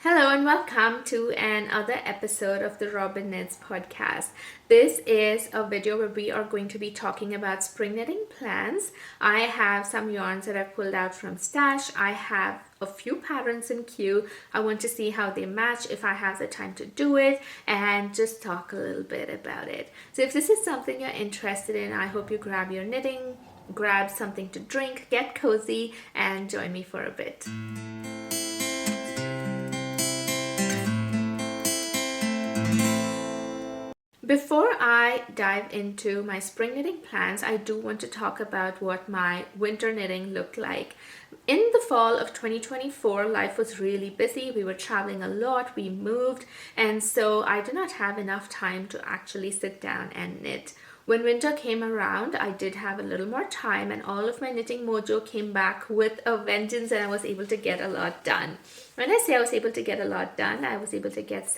Hello and welcome to another episode of the Robin Knits podcast. This is a video where we are going to be talking about spring knitting plans. I have some yarns that I've pulled out from stash. I have a few patterns in queue. I want to see how they match, if I have the time to do it, and just talk a little bit about it. So if this is something you're interested in, I hope you grab your knitting, grab something to drink, get cozy, and join me for a bit. Before I dive into my spring knitting plans, I do want to talk about what my winter knitting looked like. In the fall of 2024, life was really busy. We were traveling a lot, we moved, and so I did not have enough time to actually sit down and knit. When winter came around, I did have a little more time and all of my knitting mojo came back with a vengeance and I was able to get a lot done. When I say I was able to get a lot done, I was able to get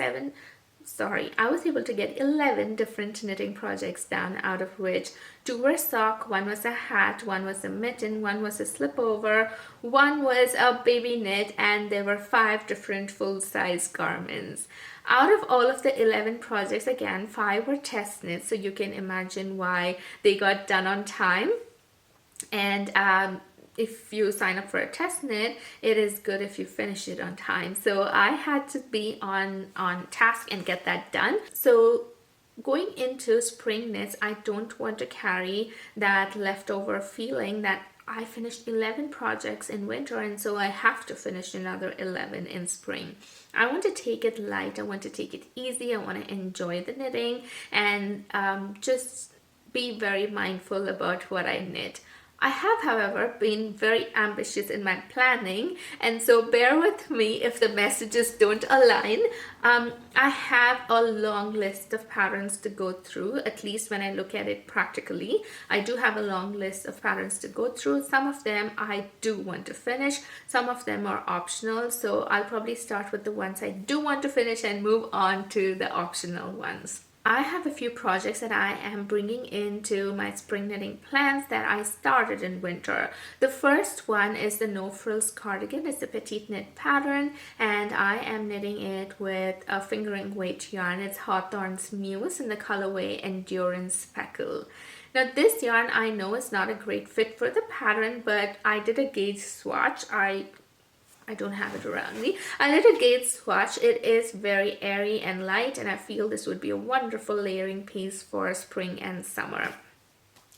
11 different knitting projects done, out of which 2 were sock, 1 was a hat, 1 was a mitten, 1 was a slip over, 1 was a baby knit, and there were 5 different full-size garments. Out of all of the 11 projects, again, 5 were test knits, so you can imagine why they got done on time. And if you sign up for a test knit, it is good if you finish it on time. So I had to be on task and get that done. So going into spring knits, I don't want to carry that leftover feeling that I finished 11 projects in winter and so I have to finish another 11 in spring. I want to take it light, I want to take it easy, I want to enjoy the knitting and just be very mindful about what I knit. I have, however, been very ambitious in my planning, and so bear with me if the messages don't align. I have a long list of patterns to go through, at least when I look at it practically. I do have a long list of patterns to go through. Some of them I do want to finish, some of them are optional, so I'll probably start with the ones I do want to finish and move on to the optional ones. I have a few projects that I am bringing into my spring knitting plans that I started in winter. The first one is the No Frills cardigan. It's a petite knit pattern and I am knitting it with a fingering weight yarn. It's Hawthorne's Muse in the colorway Endurance Speckle. Now this yarn I know is not a great fit for the pattern, but I did a gauge swatch. I don't have it around me. I did a gauge swatch. It is very airy and light and I feel this would be a wonderful layering piece for spring and summer.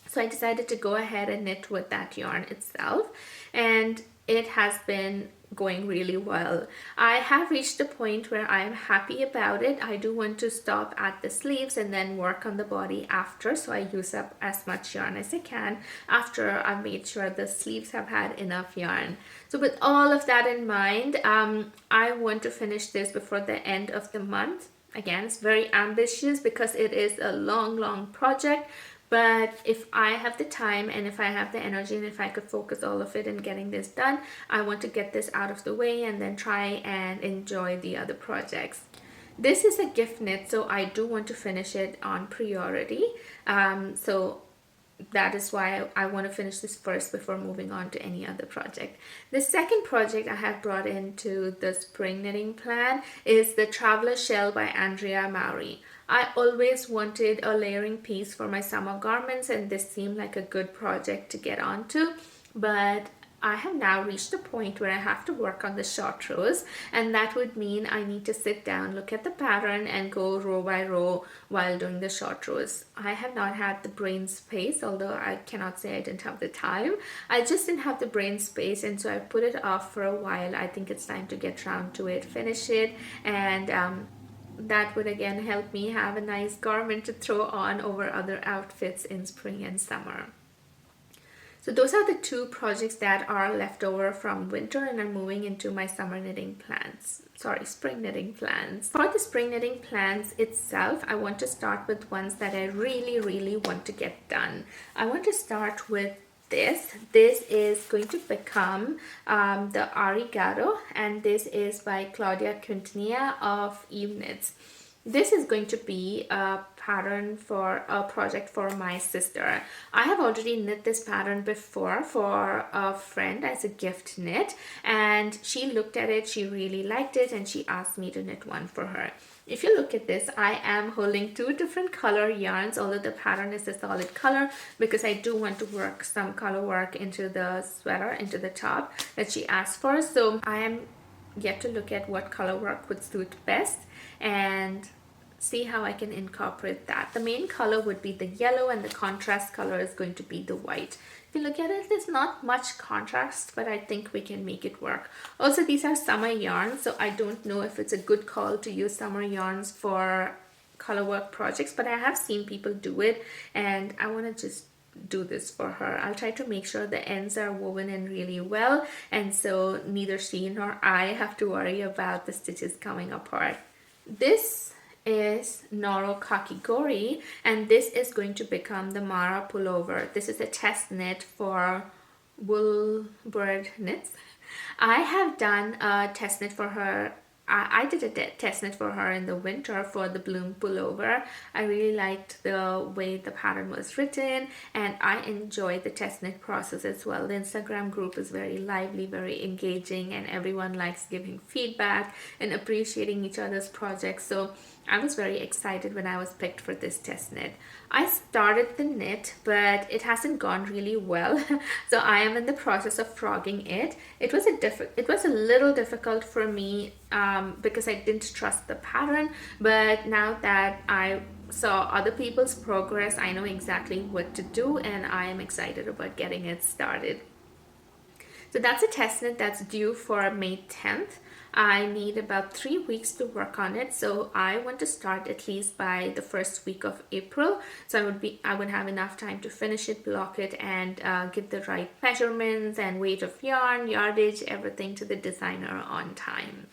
So I decided to go ahead and knit with that yarn itself and it has been going really well. I have reached a point where I am happy about it. I do want to stop at the sleeves and then work on the body after, so I use up as much yarn as I can after I've made sure the sleeves have had enough yarn. So with all of that in mind, I want to finish this before the end of the month. Again, it's very ambitious because it is a long project. But if I have the time and if I have the energy and if I could focus all of it in getting this done, I want to get this out of the way and then try and enjoy the other projects. This is a gift knit, so I do want to finish it on priority. So that is why I want to finish this first before moving on to any other project. The second project I have brought into the spring knitting plan is the Traveler Shell by Andrea Mowry. I always wanted a layering piece for my summer garments and this seemed like a good project to get onto, but I have now reached a point where I have to work on the short rows and that would mean I need to sit down, look at the pattern and go row by row while doing the short rows. I have not had the brain space, although I cannot say I didn't have the time. I just didn't have the brain space and so I put it off for a while. I think it's time to get around to it, finish it, and that would again help me have a nice garment to throw on over other outfits in spring and summer. So those are the 2 projects that are left over from winter and I'm moving into my summer knitting plans. Spring knitting plans. For the spring knitting plans itself, I want to start with ones that I really want to get done. I want to start with this. This is going to become the Arigato and this is by Claudia Quintanilla of Eve Knits. This is going to be a pattern for a project for my sister. I have already knit this pattern before for a friend as a gift knit, and she looked at it, she really liked it, and she asked me to knit one for her. If you look at this, I am holding two different color yarns, although the pattern is a solid color, because I do want to work some color work into the sweater, into the top that she asked for. So I am yet to look at what color work would suit best and see how I can incorporate that. The main color would be the yellow, and the contrast color is going to be the white. If you look at it, there's not much contrast, but I think we can make it work. Also, these are summer yarns, so I don't know if it's a good call to use summer yarns for color work projects, but I have seen people do it, and I want to just do this for her. I'll try to make sure the ends are woven in really well, and so neither she nor I have to worry about the stitches coming apart. This is Noro Kakigori, and this is going to become the Mara pullover. This is a test knit for Wool Bird Knits. I have done a test knit for her. I did a test knit for her in the winter for the Bloom pullover. I really liked the way the pattern was written, and I enjoyed the test knit process as well. The Instagram group is very lively, very engaging, and everyone likes giving feedback and appreciating each other's projects. So I was very excited when I was picked for this test knit. I started the knit, but it hasn't gone really well. So I am in the process of frogging it. It was a little difficult for me because I didn't trust the pattern, but now that I saw other people's progress, I know exactly what to do, and I am excited about getting it started. So that's a test knit that's due for May 10th. I need about 3 weeks to work on it, so I want to start at least by the first week of April. So I would have enough time to finish it, block it, and get the right measurements and weight of yarn, yardage, everything to the designer on time.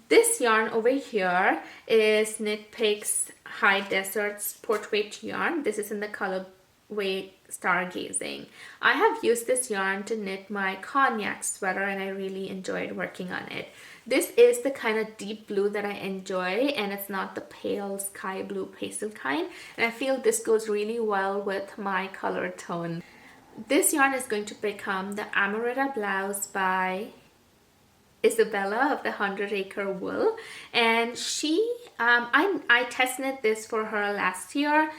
This yarn over here is Knit Picks High Deserts Portrait yarn. This is in the colorway Stargazing. I have used this yarn to knit my cognac sweater, and I really enjoyed working on it. This is the kind of deep blue that I enjoy, and it's not the pale sky blue pastel kind, and I feel this goes really well with my color tone. This yarn is going to become the Amaretta blouse by Isabella of the 100 Acre Wool, and I test knit this for her last year.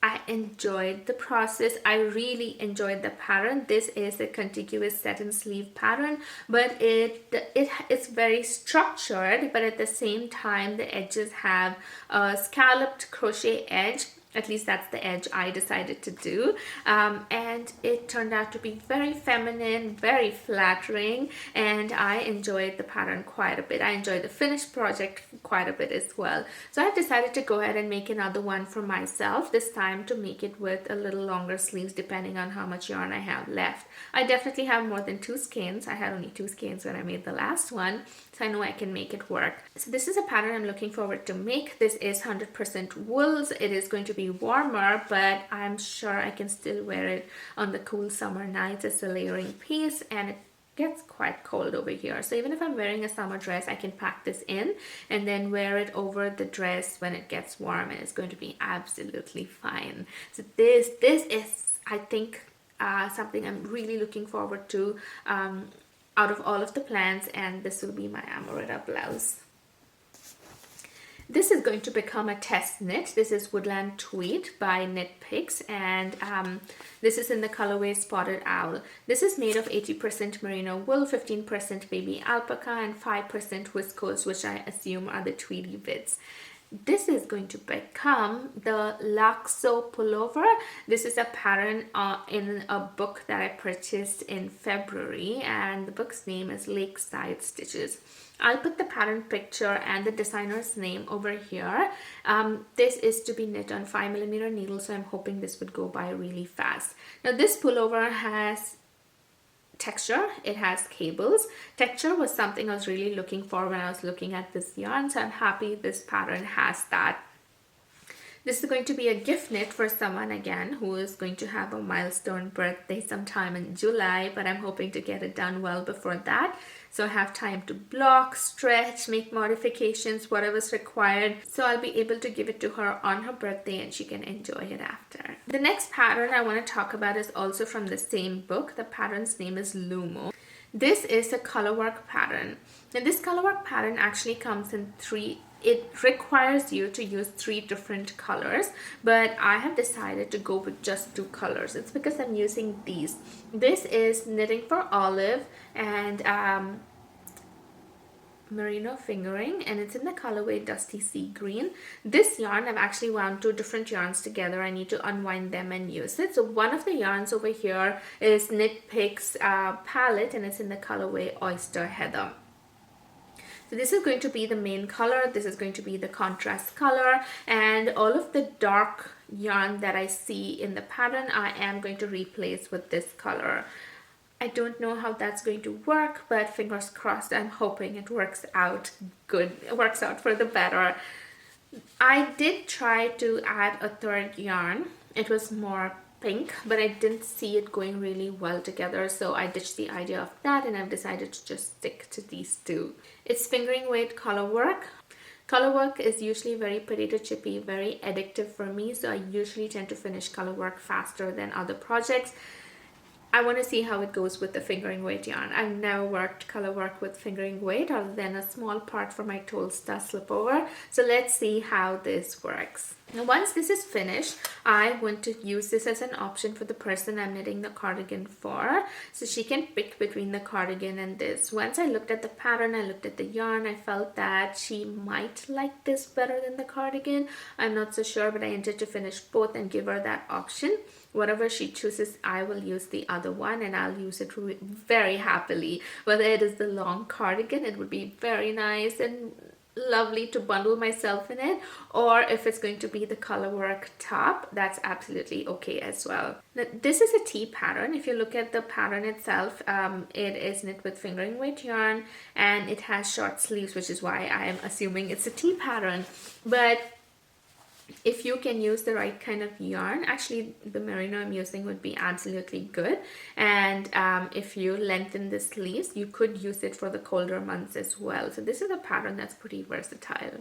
I enjoyed the process. I really enjoyed the pattern. This is a contiguous satin sleeve pattern, but it's very structured, but at the same time the edges have a scalloped crochet edge. At least that's the edge I decided to do, and it turned out to be very feminine, very flattering, and I enjoyed the pattern quite a bit. I enjoyed the finished project quite a bit as well. So I decided to go ahead and make another one for myself, this time to make it with a little longer sleeves depending on how much yarn I have left. I definitely have more than 2 skeins. I had only 2 skeins when I made the last one, so I know I can make it work. So this is a pattern I'm looking forward to make. This is 100% wools. It is going to be warmer, but I'm sure I can still wear it on the cool summer nights as a layering piece, and it gets quite cold over here. So even if I'm wearing a summer dress, I can pack this in and then wear it over the dress when it gets warm, and it's going to be absolutely fine. So this is, I think, something I'm really looking forward to out of all of the plans, and this will be my Amaretta blouse. This is going to become a test knit. This is Woodland Tweed by Knit Picks, and this is in the colorway Spotted Owl. This is made of 80% merino wool, 15% baby alpaca, and 5% viscose, which I assume are the tweedy bits. This is going to become the Laxo pullover. This is a pattern in a book that I purchased in February, and the book's name is Lakeside Stitches. I'll put the pattern picture and the designer's name over here. This is to be knit on 5mm needles, so I'm hoping this would go by really fast. Now this pullover has texture, it has cables. Texture was something I was really looking for when I was looking at this yarn, so I'm happy this pattern has that. This is going to be a gift knit for someone again who is going to have a milestone birthday sometime in July, but I'm hoping to get it done well before that. so I have time to block, stretch, make modifications, whatever's required. So I'll be able to give it to her on her birthday and she can enjoy it after. The next pattern I want to talk about is also from the same book. The pattern's name is Lumo. This is a colorwork pattern. Now this colorwork pattern actually comes in it requires you to use 3 different colors, but I have decided to go with just 2 colors. It's because I'm using these. This is Knitting for Olive and merino fingering, and it's in the colorway Dusty Sea Green. This yarn, I've actually wound 2 different yarns together. I need to unwind them and use it. So one of the yarns over here is Knit Picks palette, and it's in the colorway Oyster Heather. So this is going to be the main color, this is going to be the contrast color, and all of the dark yarn that I see in the pattern I am going to replace with this color. I don't know how that's going to work, but fingers crossed, I'm hoping it works out good, it works out for the better. I did try to add a 3rd yarn. It was more pink, but I didn't see it going really well together, so I ditched the idea of that and I've decided to just stick to these 2. It's fingering weight colorwork. Colorwork is usually very potato chippy, very addictive for me, so I usually tend to finish colorwork faster than other projects. I want to see how it goes with the fingering weight yarn. I've never worked colorwork with fingering weight other than a small part for my Tolsta slipover. So let's see how this works. Now once this is finished, I want to use this as an option for the person I'm knitting the cardigan for. So she can pick between the cardigan and this. Once I looked at the pattern, I looked at the yarn, I felt that she might like this better than the cardigan. I'm not so sure, but I intend to finish both and give her that option. Whatever she chooses, I will use the other one and I'll use it very happily. Whether it is the long cardigan, it would be very nice and lovely to bundle myself in it, or if it's going to be the colorwork top, that's absolutely okay as well. Now, this is a T pattern. If you look at the pattern itself, it is knit with fingering weight yarn and it has short sleeves, which is why I am assuming it's a T pattern. But if you can use the right kind of yarn, actually the merino I'm using would be absolutely good. And if you lengthen the sleeves, you could use it for the colder months as well. So this is a pattern that's pretty versatile.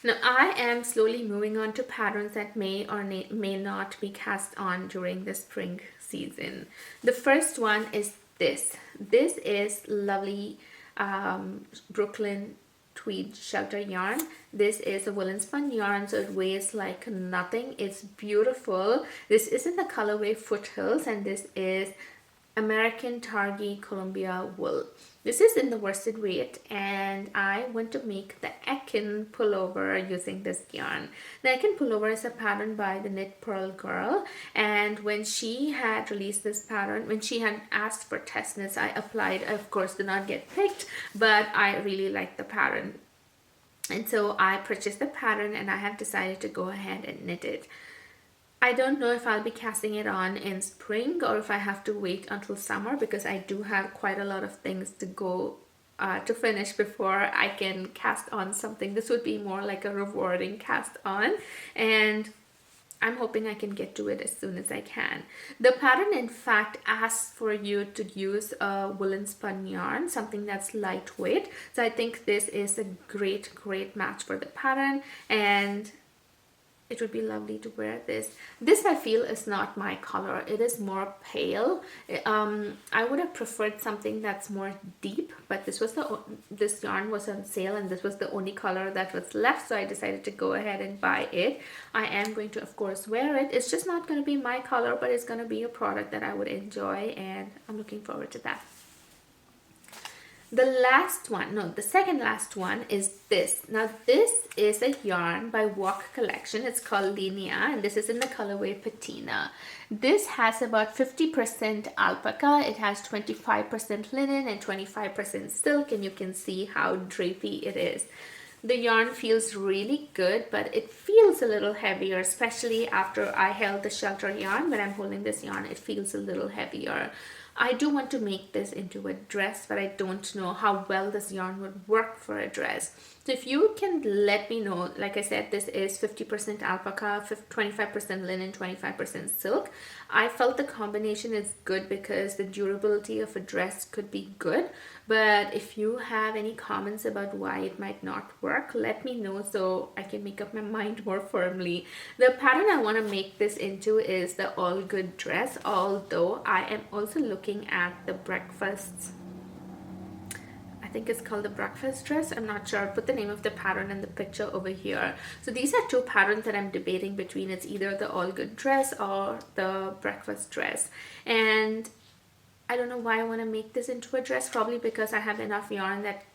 Now I am slowly moving on to patterns that may or may not be cast on during the spring season. The first one is this. This is lovely Brooklyn tweed shelter yarn. This is a woolen spun yarn, so it weighs like nothing. It's beautiful. This is in the colorway Foothills and this is American Targhee Columbia wool. This is in the worsted weight and I want to make the Ekin pullover using this yarn. The Ekin pullover is a pattern by the Knit Pearl Girl, and when she had released this pattern, when she had asked for test knits, I applied. I of course did not get picked, but I really liked the pattern. And so I purchased the pattern and I have decided to go ahead and knit it. I don't know if I'll be casting it on in spring or if I have to wait until summer, because I do have quite a lot of things to go to finish before I can cast on something. This would be more like a rewarding cast on, and I'm hoping I can get to it as soon as I can. The pattern in fact asks for you to use a woolen spun yarn, something that's lightweight. So I think this is a great match for the pattern, and it would be lovely to wear this. This I feel is not my color. It is more pale. I would have preferred something that's more deep, but this yarn was on sale and this was the only color that was left, so I decided to go ahead and buy it. I am going to of course wear it. It's just not going to be my color, but it's going to be a product that I would enjoy, and I'm looking forward to that. The second last one is this. Now this is a yarn by Walk Collection. It's called Linea and this is in the colorway Patina. This has about 50% alpaca. It has 25% linen and 25% silk, and you can see how drapey it is. The yarn feels really good, but it feels a little heavier, especially after I held the shelter yarn. When I'm holding this yarn, it feels a little heavier. I do want to make this into a dress, but I don't know how well this yarn would work for a dress. So if you can let me know, like I said, this is 50% alpaca, 25% linen, 25% silk. I felt the combination is good because the durability of a dress could be good. But if you have any comments about why it might not work, let me know so I can make up my mind more firmly. The pattern I want to make this into is the all good dress, although I am also looking at the breakfast. I think it's called the breakfast dress. I'm not sure. I'll put the name of the pattern and the picture over here. So these are two patterns that I'm debating between. It's either the all good dress or the breakfast dress. And I don't know why I want to make this into a dress. Probably because I have enough yarn that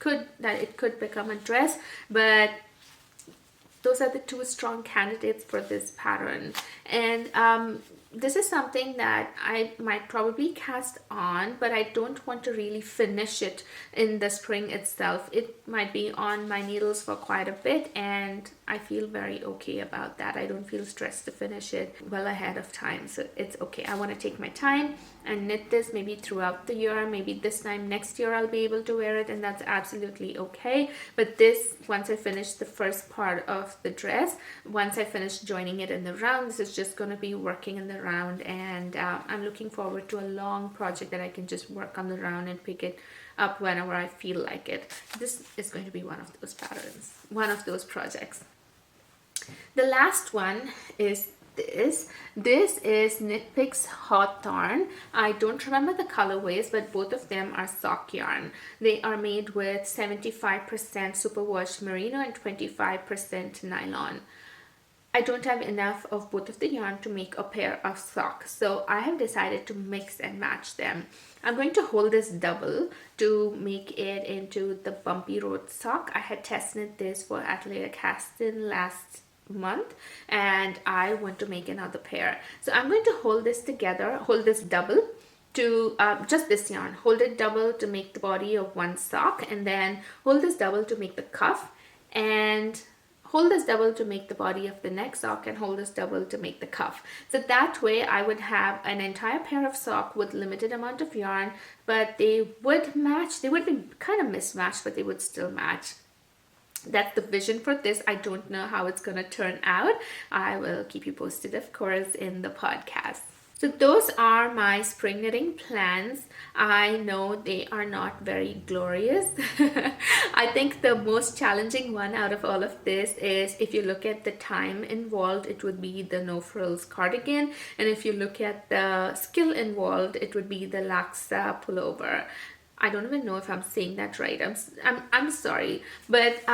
it could become a dress. But those are the two strong candidates for this pattern. And this is something that I might probably cast on, but I don't want to really finish it in the spring itself. It might be on my needles for quite a bit, and I feel very okay about that. I don't feel stressed to finish it well ahead of time, so it's okay. I want to take my time and knit this maybe throughout the year. Maybe this time next year I'll be able to wear it, and that's absolutely okay. But this, once I finish the first part of the dress, once I finish joining it in the round, this is just going to be working in the round, and I'm looking forward to a long project that I can just work on the round and pick it up whenever I feel like it. This is going to be one of those patterns, one of those projects. The last one is this. This is Knit Picks Hawthorn. I don't remember the colorways, but both of them are sock yarn. They are made with 75% superwash merino and 25% nylon. I don't have enough of both of the yarn to make a pair of socks, so I have decided to mix and match them. I'm going to hold this double to make it into the bumpy road sock. I had test knit this for Atelier Caston last month, and I want to make another pair. So I'm going to hold this together, hold this double to just this yarn, hold it double to make the body of one sock, and then hold this double to make the cuff, and hold this double to make the body of the next sock, and hold this double to make the cuff. So that way I would have an entire pair of sock with limited amount of yarn, but they would match. They would be kind of mismatched, but they would still match. That's the vision for this. I don't know how it's going to turn out. I will keep you posted, of course, in the podcast. So those are my spring knitting plans. I know they are not very glorious. I think the most challenging one out of all of this is, if you look at the time involved, it would be the no frills cardigan. And if you look at the skill involved, it would be the Laksa pullover. I don't even know if I'm saying that right. I'm sorry, but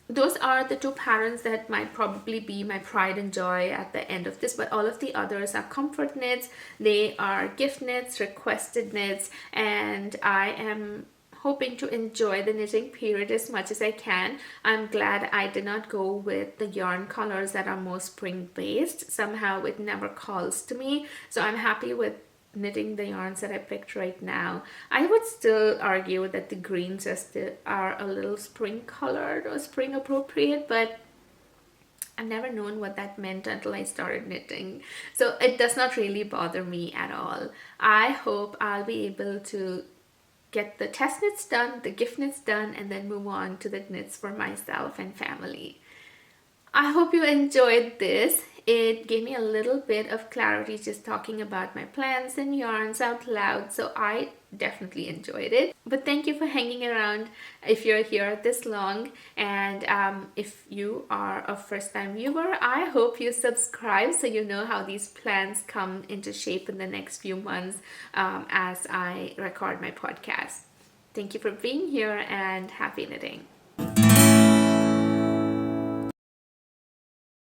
those are the two patterns that might probably be my pride and joy at the end of this. But all of the others are comfort knits. They are gift knits, requested knits, and I am hoping to enjoy the knitting period as much as I can. I'm glad I did not go with the yarn colors that are more spring based. Somehow it never calls to me, so I'm happy with knitting the yarns that I picked right now. I would still argue that the greens are a little spring colored or spring appropriate, but I've never known what that meant until I started knitting. So it does not really bother me at all. I hope I'll be able to get the test knits done, the gift knits done, and then move on to the knits for myself and family. I hope you enjoyed this. It gave me a little bit of clarity just talking about my plans and yarns out loud, so I definitely enjoyed it. But thank you for hanging around if you're here this long, and if you are a first-time viewer, I hope you subscribe so you know how these plans come into shape in the next few months as I record my podcast. Thank you for being here, and happy knitting.